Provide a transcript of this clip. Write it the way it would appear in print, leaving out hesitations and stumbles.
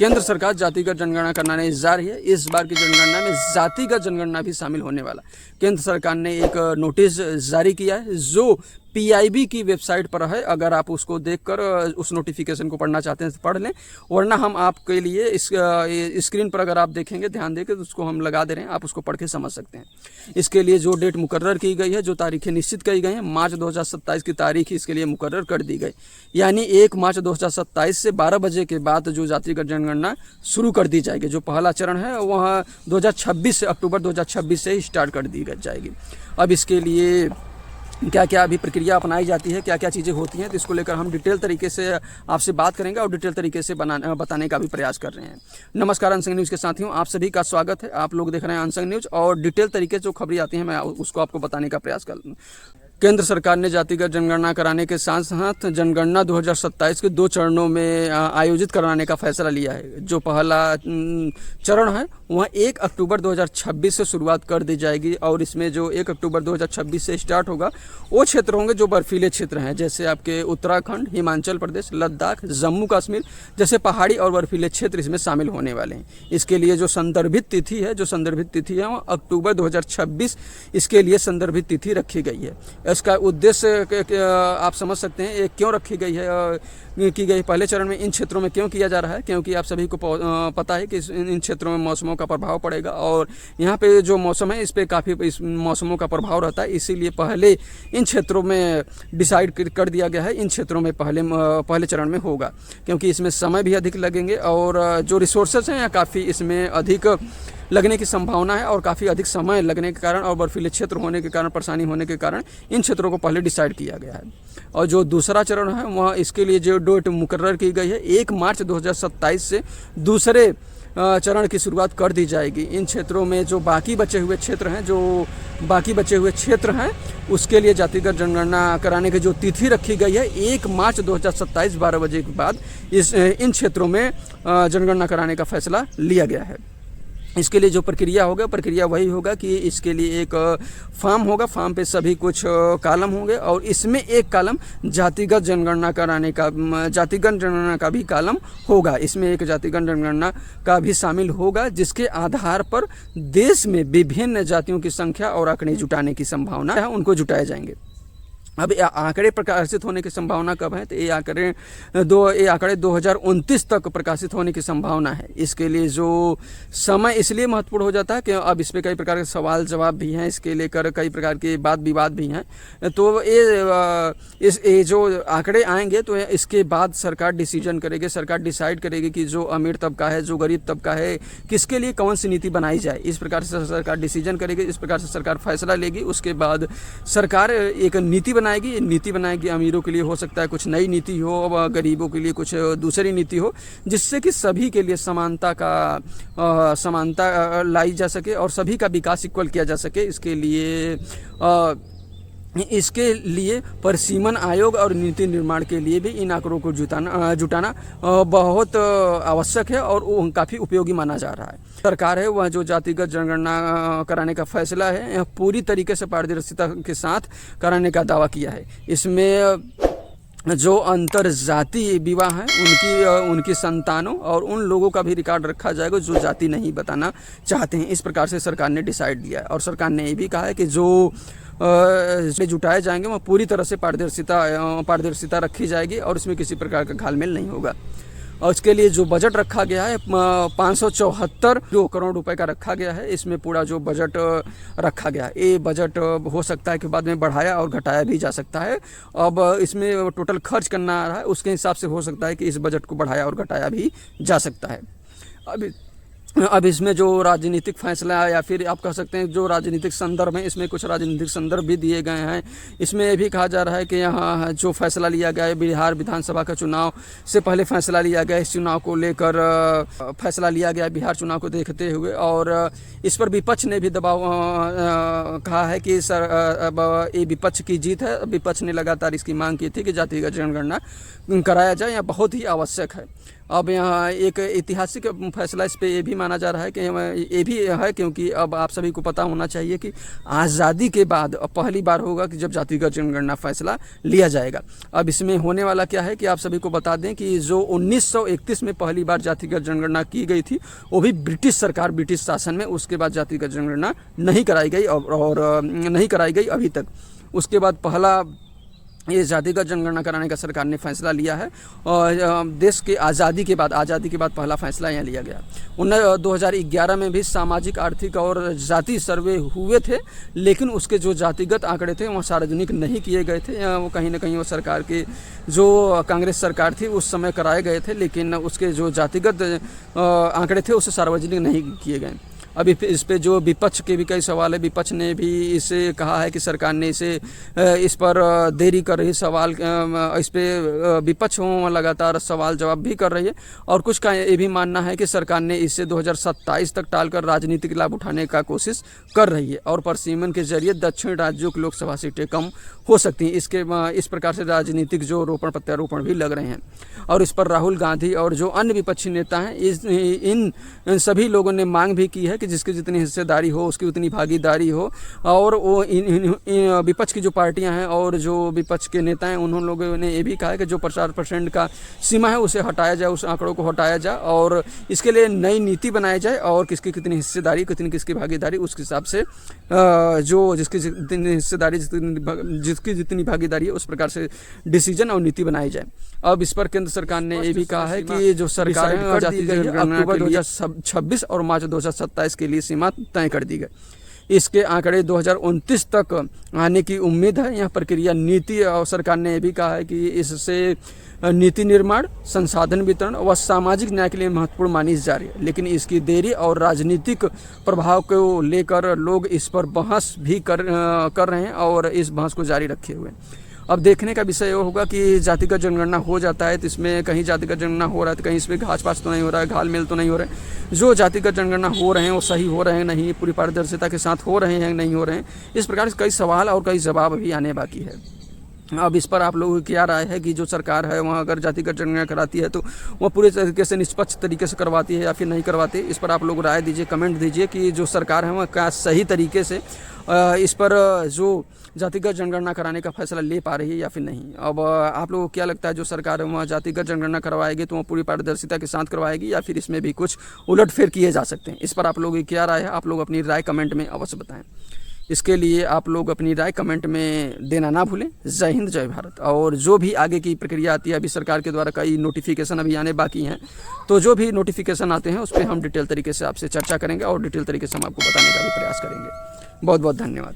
केंद्र सरकार जातिगत जनगणना कराने जा रही है। इस बार की जनगणना में जातिगत जनगणना भी शामिल होने वाला। केंद्र सरकार ने एक नोटिस जारी किया है जो पीआईबी की वेबसाइट पर है। अगर आप उसको देखकर उस नोटिफिकेशन को पढ़ना चाहते हैं तो पढ़ लें, वरना हम आपके लिए इस स्क्रीन पर अगर आप देखेंगे, ध्यान देकर, तो उसको हम लगा दे रहे हैं, आप उसको पढ़ के समझ सकते हैं। इसके लिए जो डेट मुकर्रर की गई है, जो तारीखें निश्चित की गई हैं, मार्च 2027 की तारीख इसके लिए मुकर्रर कर दी गई। यानी 1 मार्च 2027 से 12 बजे के बाद जो जातिगत जनगणना शुरू कर दी जाएगी। जो पहला चरण है वह 2026 से अक्टूबर 2026 से ही स्टार्ट कर दी जाएगी। अब इसके लिए क्या क्या अभी प्रक्रिया अपनाई जाती है, क्या क्या चीज़ें होती हैं, तो इसको लेकर हम डिटेल तरीके से आपसे बात करेंगे और डिटेल तरीके से बताने का भी प्रयास कर रहे हैं। नमस्कार अनसंग न्यूज़ के साथियों, आप सभी का स्वागत है। आप लोग देख रहे हैं अनसंग न्यूज़ और डिटेल तरीके से जो खबरें आती हैं मैं उसको आपको बताने का प्रयास कर। केंद्र सरकार ने जातिगत जनगणना कराने के साथ साथ जनगणना 2027 के 2 चरणों में आयोजित कराने का फैसला लिया है। जो पहला चरण है वह 1 अक्टूबर 2026 से शुरुआत कर दी जाएगी और इसमें जो 1 अक्टूबर 2026 से स्टार्ट होगा वो क्षेत्र होंगे जो बर्फीले क्षेत्र हैं, जैसे आपके उत्तराखंड, हिमाचल प्रदेश, लद्दाख, जम्मू कश्मीर जैसे पहाड़ी और बर्फीले क्षेत्र इसमें शामिल होने वाले हैं। इसके लिए जो संदर्भित तिथि है वह अक्टूबर 2026 इसके लिए संदर्भित तिथि रखी गई है। इसका उद्देश्य आप समझ सकते हैं, ये क्यों रखी गई है की गई पहले चरण में इन क्षेत्रों में क्यों किया जा रहा है, क्योंकि आप सभी को पता है कि इन क्षेत्रों में मौसमों का प्रभाव पड़ेगा और यहाँ पे जो मौसम है इस पे काफ़ी इस मौसमों का प्रभाव रहता है। इसीलिए पहले इन क्षेत्रों में डिसाइड कर दिया गया है, इन क्षेत्रों में पहले चरण में होगा, क्योंकि इसमें समय भी अधिक लगेंगे और जो रिसोर्सेज हैं काफ़ी इसमें अधिक लगने की संभावना है और काफ़ी अधिक समय लगने के कारण और बर्फीले क्षेत्र होने के कारण, परेशानी होने के कारण इन क्षेत्रों को पहले डिसाइड किया गया है। और जो दूसरा चरण है वह इसके लिए जो डेट मुकर्रर की गई है 1 मार्च 2027 से दूसरे चरण की शुरुआत कर दी जाएगी। इन क्षेत्रों में जो बाकी बचे हुए क्षेत्र हैं उसके लिए जातिगत जनगणना कराने की जो तिथि रखी गई है 1 मार्च 2027 12 बजे के बाद इन क्षेत्रों में जनगणना कराने का फैसला लिया गया है। इसके लिए जो प्रक्रिया वही होगा कि इसके लिए एक फॉर्म होगा, फॉर्म पे सभी कुछ कॉलम होंगे और इसमें एक कॉलम जातिगत जनगणना का भी कॉलम होगा। इसमें एक जातिगत जनगणना का भी शामिल होगा, जिसके आधार पर देश में विभिन्न जातियों की संख्या और आंकड़े जुटाने की संभावना है, उनको जुटाए जाएंगे। अब आंकड़े प्रकाशित होने की संभावना कब है, तो ये आंकड़े 2029 तक प्रकाशित होने की संभावना है। इसके लिए जो समय इसलिए महत्वपूर्ण हो जाता है कि अब इस पे कई प्रकार के सवाल जवाब भी हैं, इसके लेकर कई प्रकार के वाद विवाद भी हैं। तो ये जो आंकड़े आएंगे तो इसके बाद सरकार डिसीजन करेगी, सरकार डिसाइड करेगी कि जो अमीर तबका है, जो गरीब तबका है, किसके लिए कौन सी नीति बनाई जाए। इस प्रकार से सरकार डिसीजन करेगी, इस प्रकार से सरकार फैसला लेगी। उसके बाद सरकार एक नीति बनाएगी। अमीरों के लिए हो सकता है कुछ नई नीति हो, गरीबों के लिए कुछ दूसरी नीति हो, जिससे कि सभी के लिए समानता लाई जा सके और सभी का विकास इक्वल किया जा सके। इसके लिए परिसीमन आयोग और नीति निर्माण के लिए भी इन आंकड़ों को जुटाना बहुत आवश्यक है और काफ़ी उपयोगी माना जा रहा है। सरकार है वह जो जातिगत जनगणना कराने का फैसला है यह पूरी तरीके से पारदर्शिता के साथ कराने का दावा किया है। इसमें जो अंतर जाति विवाह हैं उनकी संतानों और उन लोगों का भी रिकॉर्ड रखा जाएगा जो जाति नहीं बताना चाहते हैं। इस प्रकार से सरकार ने डिसाइड किया है और सरकार ने ये भी कहा है कि जो जुटाए जाएंगे वह पूरी तरह से पारदर्शिता रखी जाएगी और इसमें किसी प्रकार का घालमेल नहीं होगा। और इसके लिए जो बजट रखा गया है 574 करोड़ रुपए का रखा गया है। इसमें पूरा जो बजट रखा गया है, ये बजट हो सकता है कि बाद में बढ़ाया और घटाया भी जा सकता है। अब इसमें टोटल खर्च करना आ रहा है, उसके हिसाब से हो सकता है कि इस बजट को बढ़ाया और घटाया भी जा सकता है। अब इसमें जो राजनीतिक फैसला है या फिर आप कह सकते हैं जो राजनीतिक संदर्भ है, इसमें कुछ राजनीतिक संदर्भ भी दिए गए हैं। इसमें यह भी कहा जा रहा है कि यहाँ जो फैसला लिया गया है, बिहार विधानसभा का चुनाव से पहले फैसला लिया गया, इस चुनाव को लेकर फैसला लिया गया बिहार चुनाव को देखते हुए, और इस पर विपक्ष ने भी दबाव कहा है कि ये विपक्ष की जीत है। विपक्ष ने लगातार इसकी मांग की थी कि जातिगत जनगणना कराया जाए, यह बहुत ही आवश्यक है। अब यहाँ एक ऐतिहासिक फैसला इस पे ये भी माना जा रहा है कि ये भी है, क्योंकि अब आप सभी को पता होना चाहिए कि आज़ादी के बाद अब पहली बार होगा कि जब जातिगत जनगणना फैसला लिया जाएगा। अब इसमें होने वाला क्या है कि आप सभी को बता दें कि जो 1931 में पहली बार जातिगत जनगणना की गई थी, वो भी ब्रिटिश सरकार, ब्रिटिश शासन में, उसके बाद जातिगत जनगणना नहीं कराई गई और नहीं कराई गई अभी तक। उसके बाद पहला ये जातिगत जनगणना कराने का सरकार ने फैसला लिया है और देश के आज़ादी के बाद पहला फैसला यहाँ लिया गया। 2011 में भी सामाजिक, आर्थिक और जाति सर्वे हुए थे, लेकिन उसके जो जातिगत आंकड़े थे वो सार्वजनिक नहीं किए गए थे। वो कहीं ना कहीं वो सरकार के जो कांग्रेस सरकार थी उस समय कराए गए थे, लेकिन उसके जो जातिगत आंकड़े थे उसे सार्वजनिक नहीं किए गए। अभी इस पे जो विपक्ष के भी कई सवाल है, विपक्ष ने भी इसे कहा है कि सरकार ने इस पर देरी कर रही, सवाल इस पे विपक्ष लगातार सवाल जवाब भी कर रही है, और कुछ का ये भी मानना है कि सरकार ने इसे 2027 तक टालकर राजनीतिक लाभ उठाने का कोशिश कर रही है और प्रसीमन के जरिए दक्षिण राज्यों की लोकसभा सीटें कम हो सकती हैं। इस प्रकार से राजनीतिक जो रोपण प्रत्यारोपण भी लग रहे हैं, और इस पर राहुल गांधी और जो अन्य विपक्षी नेता हैं इन सभी लोगों ने मांग भी की है कि जिसकी जितनी हिस्सेदारी हो उसकी उतनी भागीदारी हो, और वो इन विपक्ष की जो पार्टियां हैं और जो विपक्ष के नेता हैं उन्होंने लोगों ने ये भी कहा है कि जो 50% का सीमा है उसे हटाया जाए, उस आंकड़ों को हटाया जाए और इसके लिए नई नीति बनाई जाए और किसकी कितनी हिस्सेदारी, किसकी भागीदारी, उस हिसाब से जो जिसकी जितनी हिस्सेदारी, जिसकी जितनी भागीदारी है उस प्रकार से डिसीजन और नीति बनाई जाए। अब इस पर केंद्र सरकार ने ये भी कहा है कि जो सरकार है अक्टूबर 2026 और मार्च 2027 के लिए सीमा तय कर दी गई। इसके आंकड़े 2029 तक आने की उम्मीद है। यह प्रक्रिया नीति और सरकार ने भी कहा है कि इससे नीति निर्माण, संसाधन वितरण व सामाजिक न्याय के लिए महत्वपूर्ण मानी जा रही है, लेकिन इसकी देरी और राजनीतिक प्रभाव को लेकर लोग इस पर बहस भी कर रहे हैं और इस बहस को जारी रखे हुए हैं। अब देखने का विषय ये होगा कि जातिगत जनगणना हो जाता है तो इसमें कहीं जातिगत जनगणना हो रहा है तो कहीं इसमें घास पास तो नहीं हो रहा है, घाल मेल तो नहीं हो रहे हैं। जो जातिगत जनगणना हो रहे हैं वो सही हो रहे हैं नहीं, पूरी पारदर्शिता के साथ हो रहे हैं नहीं हो रहे हैं, इस प्रकार से कई सवाल और कई जवाब भी आने बाकी है। अब इस पर आप लोगों की क्या राय है कि जो सरकार है वहाँ अगर जातिगत जनगणना कराती है तो वह पूरे तरीके से निष्पक्ष तरीके से करवाती है या फिर नहीं करवाती? इस पर आप लोग राय दीजिए, कमेंट दीजिए कि जो सरकार है वह क्या सही तरीके से इस पर जो जातिगत जनगणना कराने का फैसला ले पा रही है या फिर नहीं। अब आप लोगों को क्या लगता है जो सरकार है वहाँ जातिगत जनगणना करवाएगी तो वह पूरी पारदर्शिता के साथ करवाएगी या फिर इसमें भी कुछ उलटफेर किए जा सकते हैं? इस पर आप लोगों की क्या राय है? आप लोग अपनी राय कमेंट में अवश्य बताएं। इसके लिए आप लोग अपनी राय कमेंट में देना ना भूलें। जय हिंद, जय भारत। और जो भी आगे की प्रक्रिया आती है, अभी सरकार के द्वारा कई नोटिफिकेशन अभी आने बाकी हैं, तो जो भी नोटिफिकेशन आते हैं उस पर हम डिटेल तरीके से आपसे चर्चा करेंगे और डिटेल तरीके से हम आपको बताने का भी प्रयास करेंगे। बहुत बहुत धन्यवाद।